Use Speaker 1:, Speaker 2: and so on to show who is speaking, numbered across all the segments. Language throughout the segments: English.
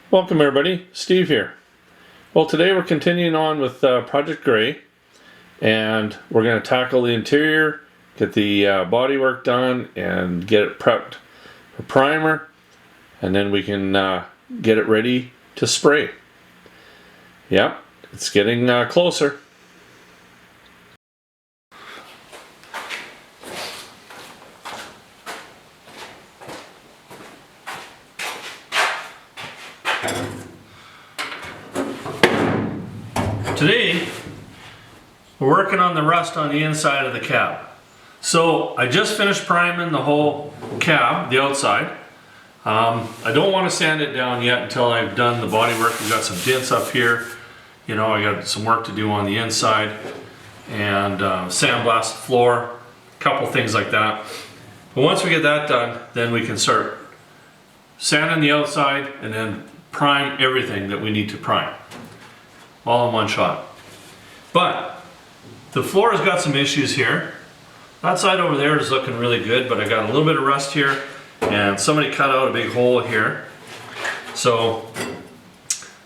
Speaker 1: Welcome everybody, Steve here. Well, today we're continuing on with Project Gray, and we're going to tackle the interior, get the bodywork done, and get it prepped for primer, and then we can get it ready to spray. Yep, it's getting closer. Today, we're working on the rust on the inside of the cab. So I just finished priming the whole cab, the outside. I don't want to sand it down yet until I've done the body work. We've got some dents up here. You know, I got some work to do on the inside and sandblast the floor, a couple things like that. But once we get that done, then we can start sanding the outside and then prime everything that we need to prime, all in one shot. But the floor has got some issues here. That side over there is looking really good, but I got a little bit of rust here, and somebody cut out a big hole here. So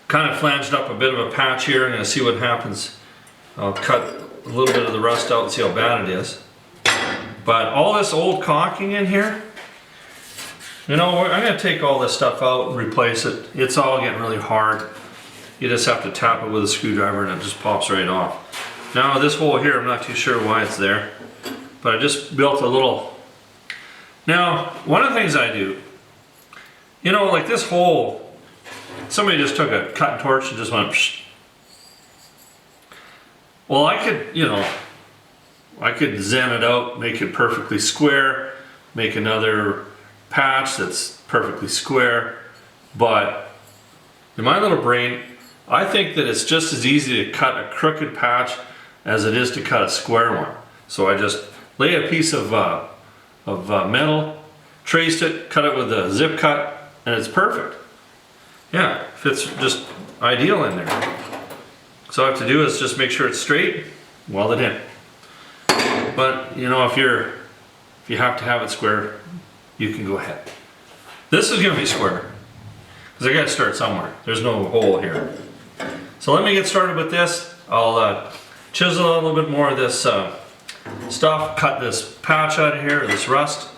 Speaker 1: kind of flanged up a bit of a patch here. I'm going to see what happens. I'll cut a little bit of the rust out and see how bad it is. But all this old caulking in here, you know, I'm going to take all this stuff out and replace it. It's all getting really hard. You just have to tap it with a screwdriver and it just pops right off. Now this hole here, I'm not too sure why it's there, but I just built a little. Now, one of the things I do, you know, like this hole, somebody just took a cutting torch and just went psh. Well, I could, you know, I could zen it out, make it perfectly square, make another patch that's perfectly square, but in my little brain, I think that it's just as easy to cut a crooked patch as it is to cut a square one. So I just lay a piece of metal, traced it, cut it with a zip cut, and it's perfect. Yeah, fits just ideal in there. So all I have to do is just make sure it's straight, weld it in. But you know, if you have to have it square, you can go ahead. This is going to be square, because I got to start somewhere. There's no hole here. So let me get started with this. I'll chisel a little bit more of this stuff, cut this patch out of here, this rust,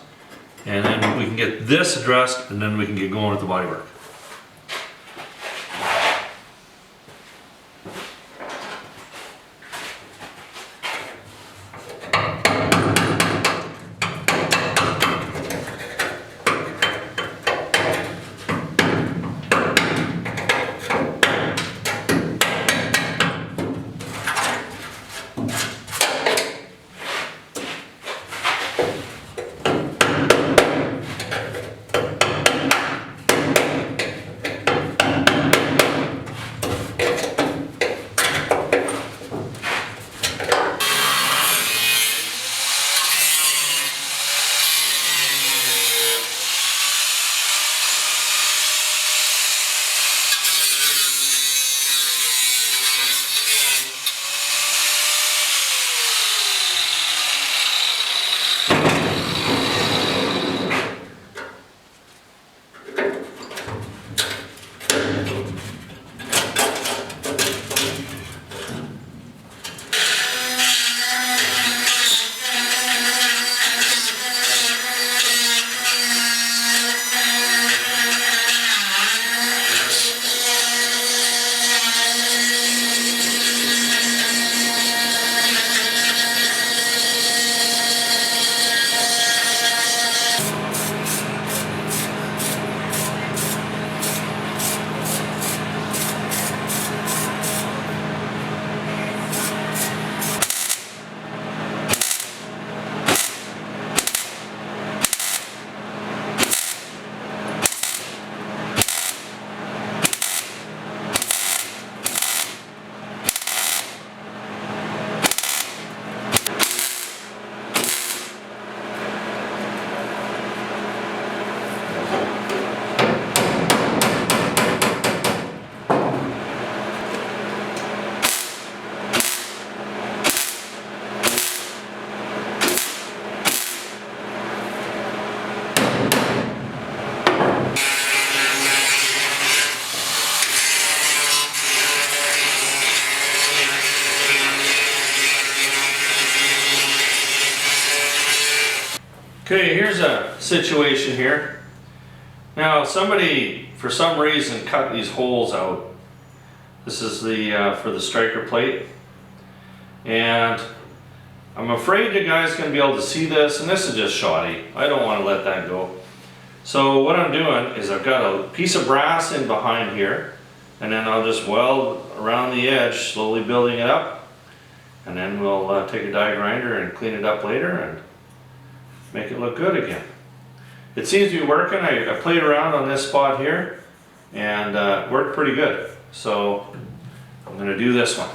Speaker 1: and then we can get this addressed, and then we can get going with the bodywork. Okay, here's a situation here. Now somebody, for some reason, cut these holes out. This is the for the striker plate. And I'm afraid you guys are going to be able to see this, and this is just shoddy. I don't want to let that go. So what I'm doing is I've got a piece of brass in behind here, and then I'll just weld around the edge, slowly building it up. And then we'll take a die grinder and clean it up later and make it look good again. It seems to be working. I played around on this spot here and it worked pretty good. So I'm going to do this one.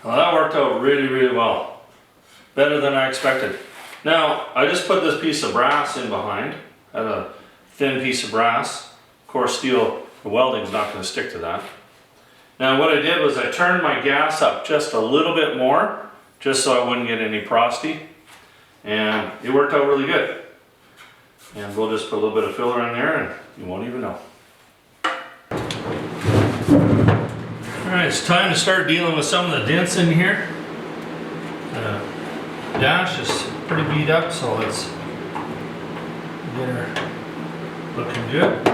Speaker 1: Well, that worked out really well. Better than I expected. Now, I just put this piece of brass in behind. I had a thin piece of brass. Of course, steel, the welding's not going to stick to that. Now, what I did was I turned my gas up just a little bit more, just so I wouldn't get any frosty. And it worked out really good. And we'll just put a little bit of filler in there and you won't even know. Alright, it's time to start dealing with some of the dents in here. The dash is pretty beat up, so let's get her looking good.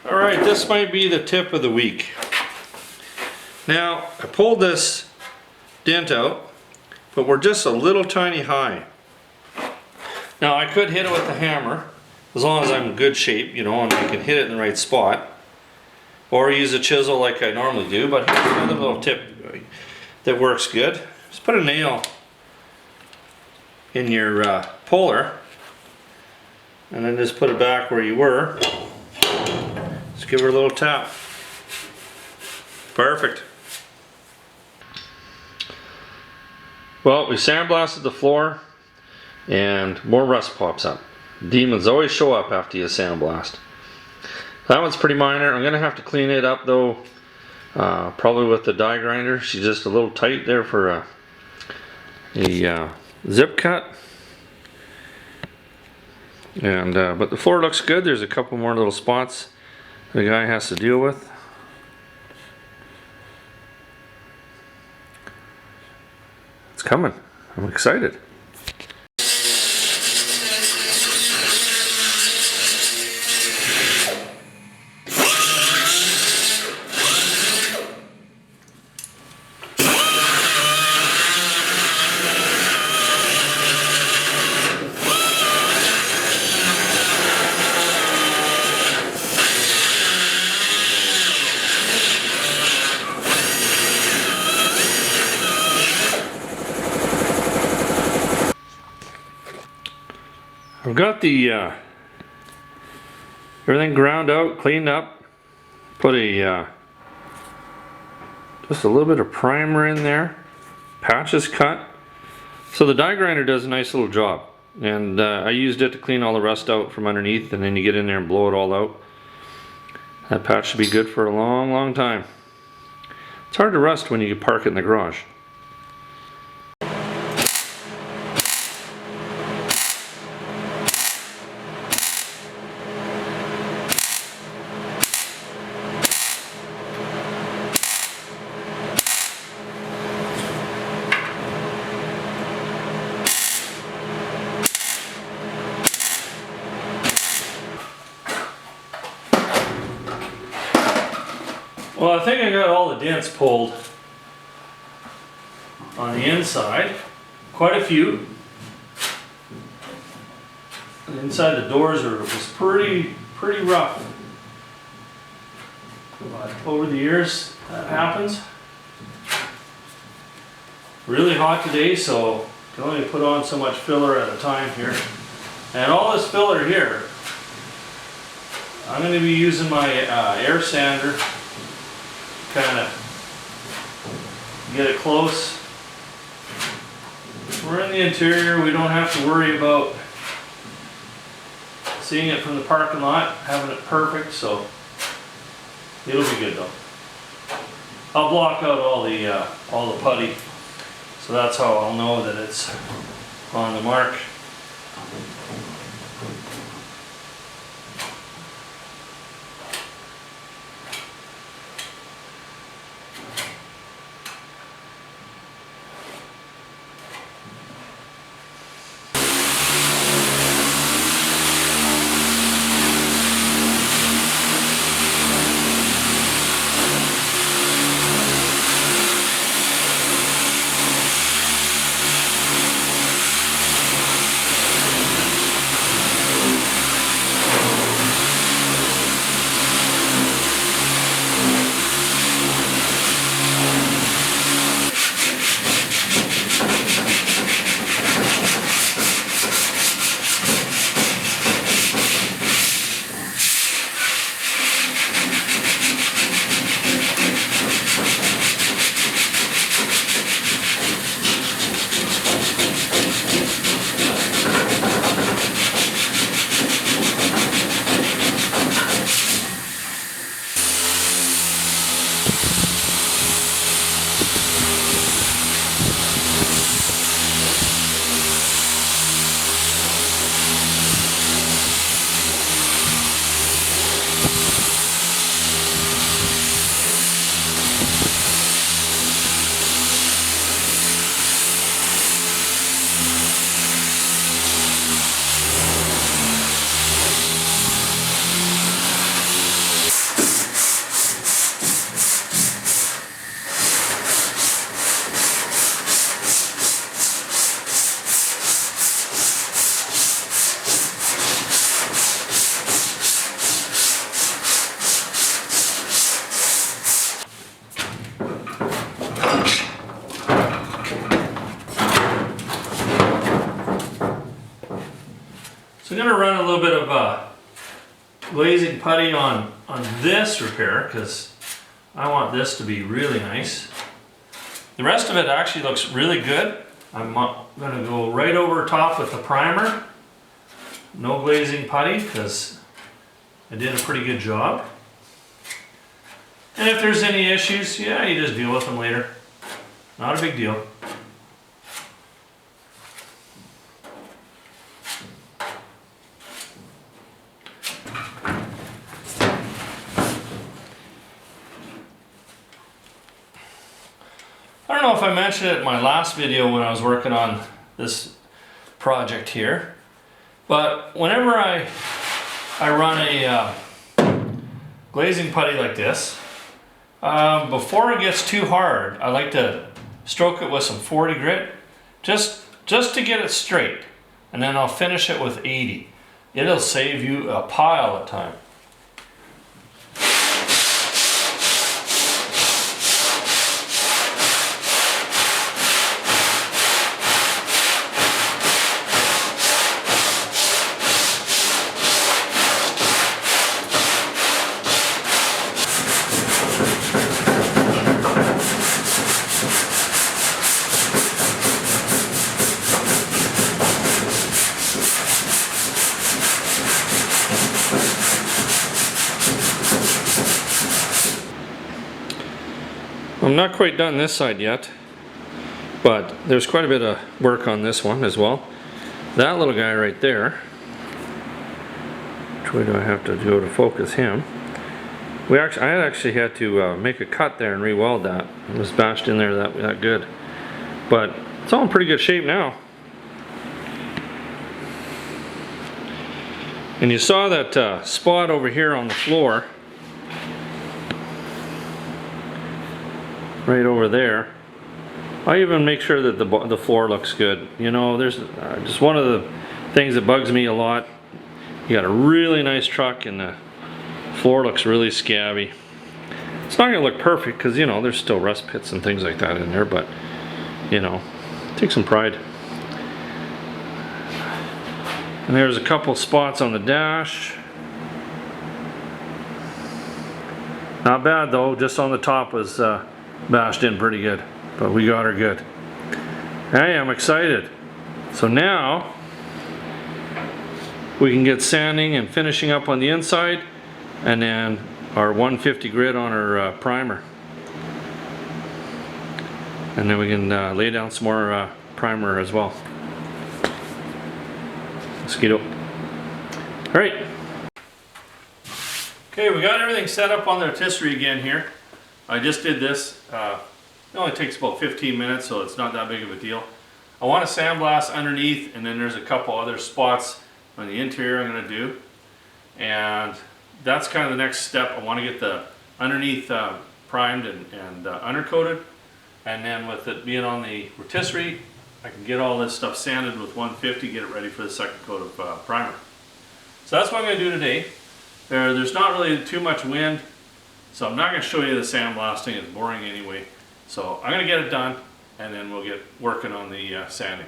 Speaker 1: Alright, this might be the tip of the week. Now, I pulled this dent out, but we're just a little tiny high. Now, I could hit it with the hammer, as long as I'm in good shape, you know, and I can hit it in the right spot. Or use a chisel like I normally do, but here's another little tip that works good. Just put a nail in your puller, and then just put it back where you were. Just give her a little tap. Perfect. Well, we sandblasted the floor and more rust pops up. Demons always show up after you sandblast. That one's pretty minor. I'm gonna have to clean it up though, probably with the die grinder. She's just a little tight there for a zip cut. And but the floor looks good. There's a couple more little spots the guy has to deal with. It's coming. I'm excited. I've got the everything ground out, cleaned up, put a just a little bit of primer in there, patches cut, So the die grinder does a nice little job, and I used it to clean all the rust out from underneath, and then you get in there and blow it all out. That patch should be good for a long, long time. It's hard to rust when you park it in the garage. Well, I think I got all the dents pulled on the inside, quite a few. And inside the doors was pretty rough. But over the years, that happens. Really hot today, so can only put on so much filler at a time here. And all this filler here, I'm going to be using my air sander. Kind of get it close. We're in the interior, we don't have to worry about seeing it from the parking lot, having it perfect, so it'll be good though. I'll block out all the putty, so that's how I'll know that it's on the mark. So I'm going to run a little bit of glazing putty on this repair because I want this to be really nice. The rest of it actually looks really good. I'm going to go right over top with the primer. No glazing putty because I did a pretty good job. And if there's any issues, yeah, you just deal with them later. Not a big deal. I don't know if I mentioned it in my last video when I was working on this project here, but whenever I run a glazing putty like this, before it gets too hard, I like to stroke it with some 40 grit, just to get it straight, and then I'll finish it with 80. It'll save you a pile of time. I'm not quite done this side yet, but there's quite a bit of work on this one as well. That little guy right there, which way do I have to go to focus him? I actually had to make a cut there and re-weld that. It was bashed in there that good. But it's all in pretty good shape now. And you saw that spot over here on the floor, right over there. I even make sure that the floor looks good. You know, there's just one of the things that bugs me a lot. You got a really nice truck and the floor looks really scabby. It's not going to look perfect because, you know, there's still rust pits and things like that in there, but, you know, take some pride. And there's a couple spots on the dash. Not bad though, just on the top was bashed in pretty good, but we got her good. Hey, I'm excited. So now we can get sanding and finishing up on the inside, and then our 150 grit on our primer. And then we can lay down some more primer as well. Mosquito. Alright. Okay, we got everything set up on the rotisserie again here. I just did this. It only takes about 15 minutes, so it's not that big of a deal. I want to sandblast underneath, and then there's a couple other spots on the interior I'm going to do. And that's kind of the next step. I want to get the underneath primed and undercoated. And then with it being on the rotisserie, I can get all this stuff sanded with 150, get it ready for the second coat of primer. So that's what I'm going to do today. There's not really too much wind, so I'm not going to show you the sandblasting. It's boring anyway. So I'm going to get it done, and then we'll get working on the sanding.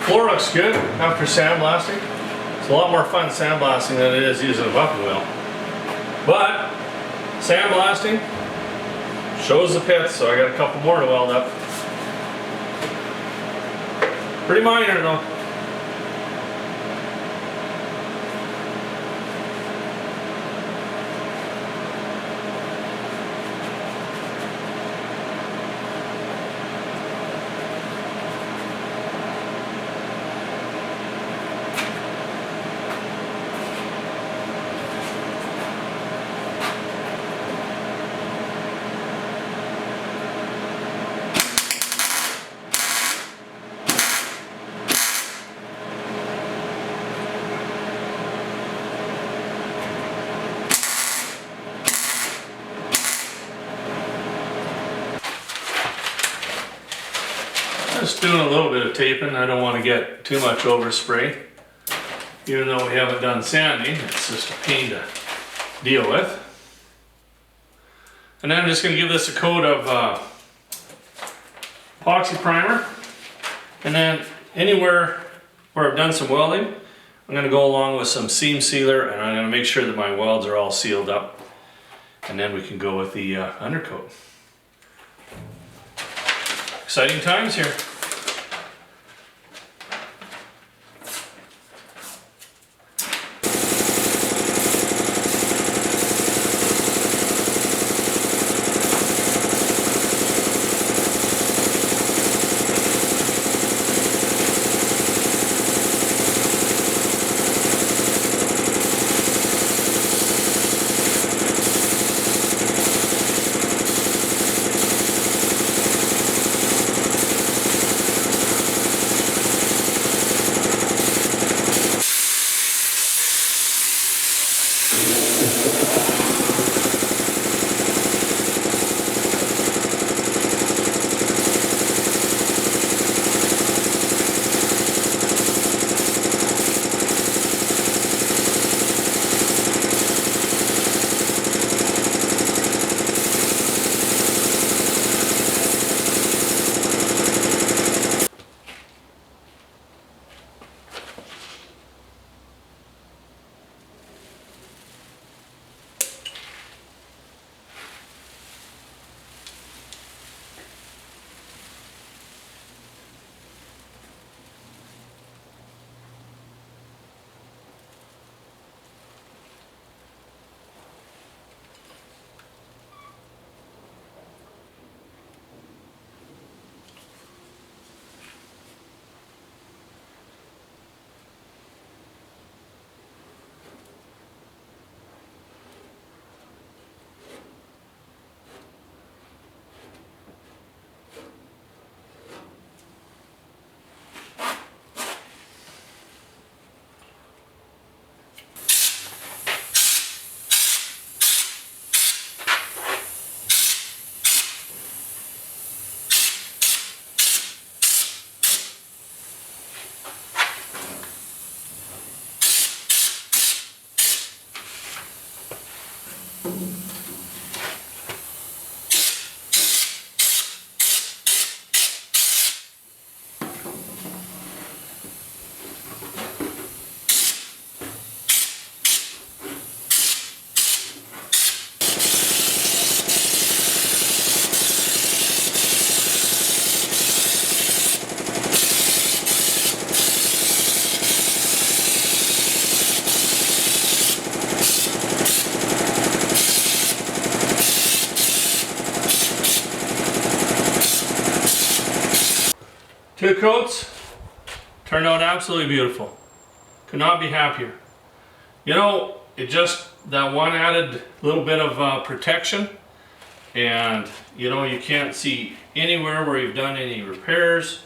Speaker 1: Floor looks good after sandblasting. It's a lot more fun sandblasting than it is using a buffing wheel. But sandblasting shows the pits, so I got a couple more to weld up. Pretty minor though. Just doing a little bit of taping. I don't want to get too much overspray. Even though we haven't done sanding, it's just a pain to deal with. And then I'm just going to give this a coat of epoxy primer. And then anywhere where I've done some welding, I'm going to go along with some seam sealer, and I'm going to make sure that my welds are all sealed up. And then we can go with the undercoat. Exciting times here. 2 coats turned out absolutely beautiful. Could not be happier. You know, it just, that one added little bit of protection, and you know, you can't see anywhere where you've done any repairs.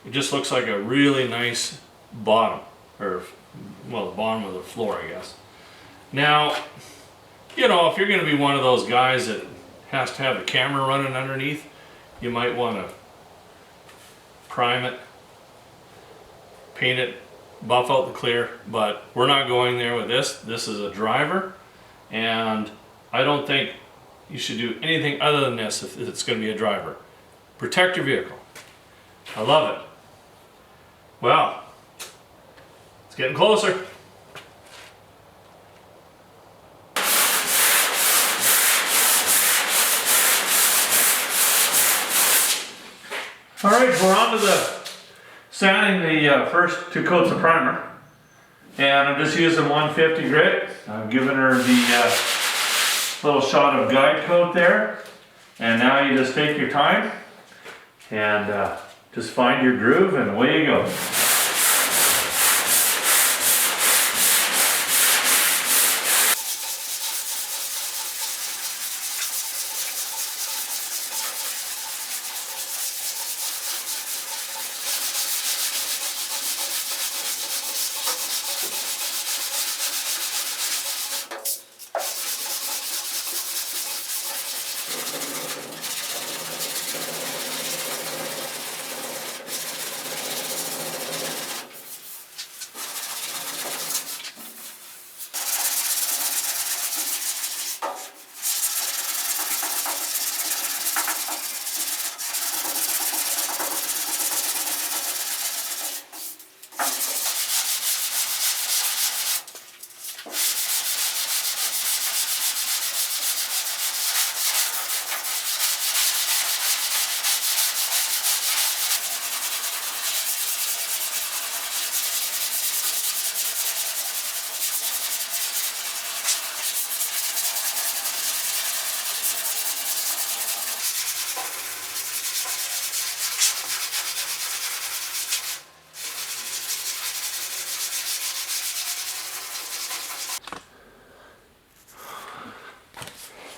Speaker 1: It just looks like a really nice bottom, or well, the bottom of the floor, I guess. Now, you know, if you're going to be one of those guys that has to have the camera running underneath, you might want to prime it, paint it, buff out the clear, but we're not going there with this. This is a driver, and I don't think you should do anything other than this if it's going to be a driver. Protect your vehicle. I love it. Well, it's getting closer. All right, we're on to the sanding the first 2 coats of primer, and I'm just using 150 grit. I'm giving her the little shot of guide coat there, and now you just take your time and just find your groove, and away you go.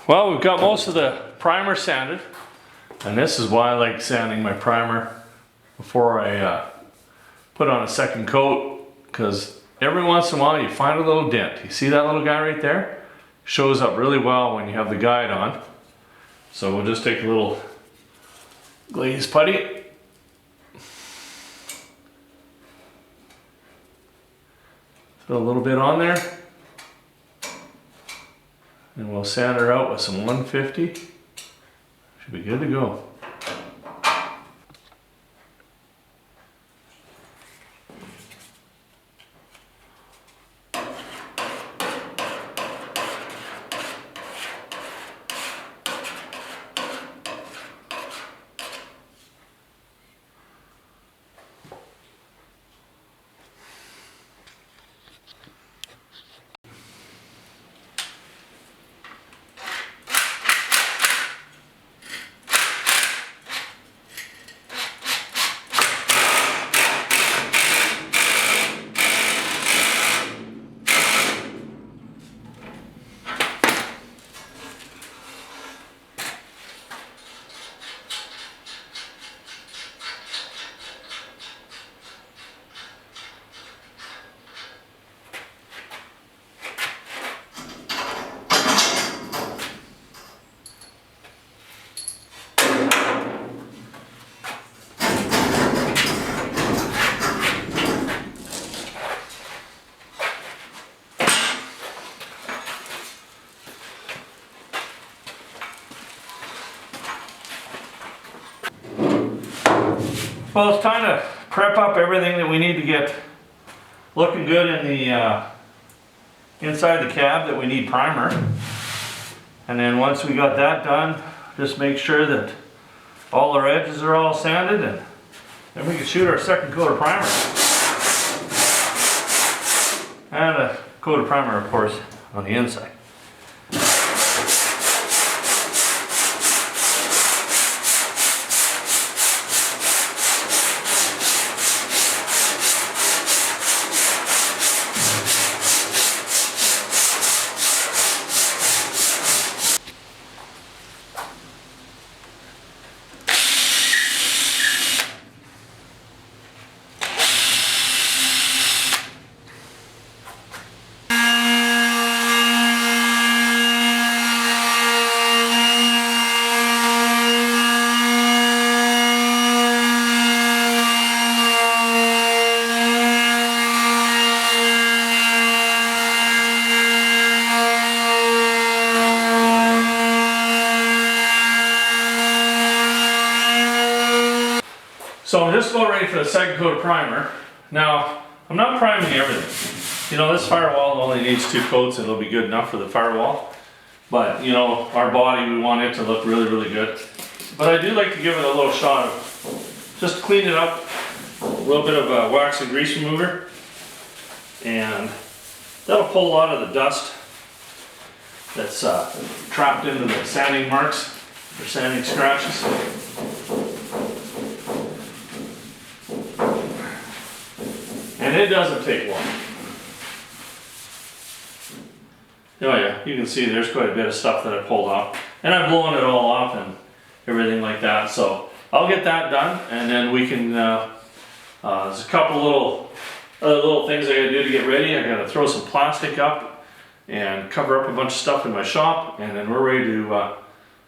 Speaker 1: Well, we've got most of the primer sanded, and this is why I like sanding my primer before I put on a second coat, because every once in a while you find a little dent. You see that little guy right there? Shows up really well when you have the guide on. So we'll just take a little glaze putty. Throw a little bit on there. And we'll sand her out with some 150. Should be good to go. Well, it's time to prep up everything that we need to get looking good in the inside the cab that we need primer. And then once we got that done, just make sure that all our edges are all sanded, and then we can shoot our second coat of primer. And a coat of primer, of course, on the inside. So I'm just about ready for the second coat of primer. Now, I'm not priming everything. You know, this firewall only needs 2 coats and it'll be good enough for the firewall. But, you know, our body, we want it to look really, really good. But I do like to give it a little shot of, just clean it up, a little bit of a wax and grease remover. And that'll pull a lot of the dust that's trapped into the sanding marks or sanding scratches. And it doesn't take long. Oh yeah, you can see there's quite a bit of stuff that I pulled off. And I've blown it all off and everything like that. So I'll get that done and then we can, there's a couple little things I gotta do to get ready. I gotta throw some plastic up and cover up a bunch of stuff in my shop, and then we're ready to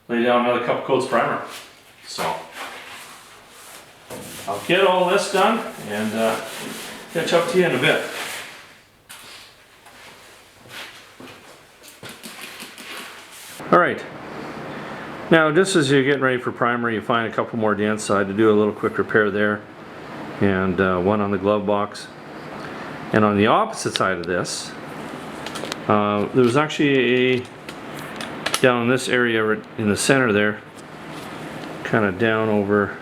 Speaker 1: lay down another couple coats of primer. So I'll get all this done and catch up to you in a bit. All right. Now, just as you're getting ready for primer, you find a couple more dents. So I had to do a little quick repair there, and one on the glove box. And on the opposite side of this, there was actually a, down in this area in the center there, kind of down over,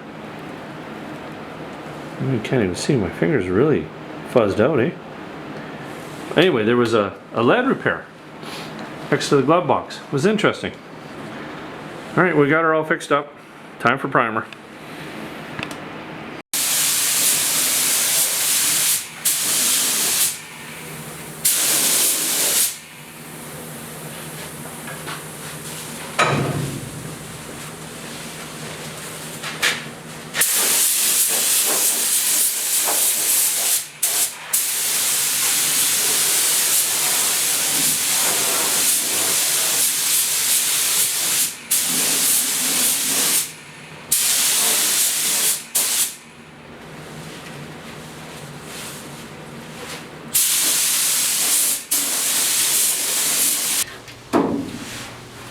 Speaker 1: you can't even see, my fingers are really fuzzed out, eh? Anyway, there was a lead repair next to the glove box. It was interesting. All right, we got her all fixed up. Time for primer.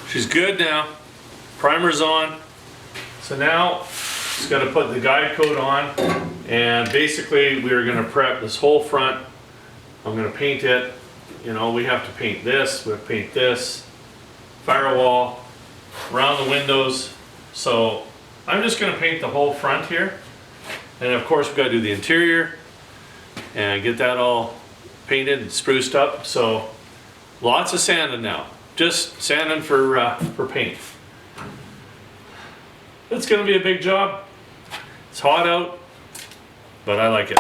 Speaker 1: She's good now. Primer's on. So now just got to put the guide coat on, and basically we're going to prep this whole front. I'm going to paint it. You know, we have to paint this, we have to paint this, firewall, around the windows. So I'm just going to paint the whole front here. And of course we've got to do the interior and get that all painted and spruced up. So lots of sanding now. Just sanding for paint. It's going to be a big job. It's hot out, but I like it.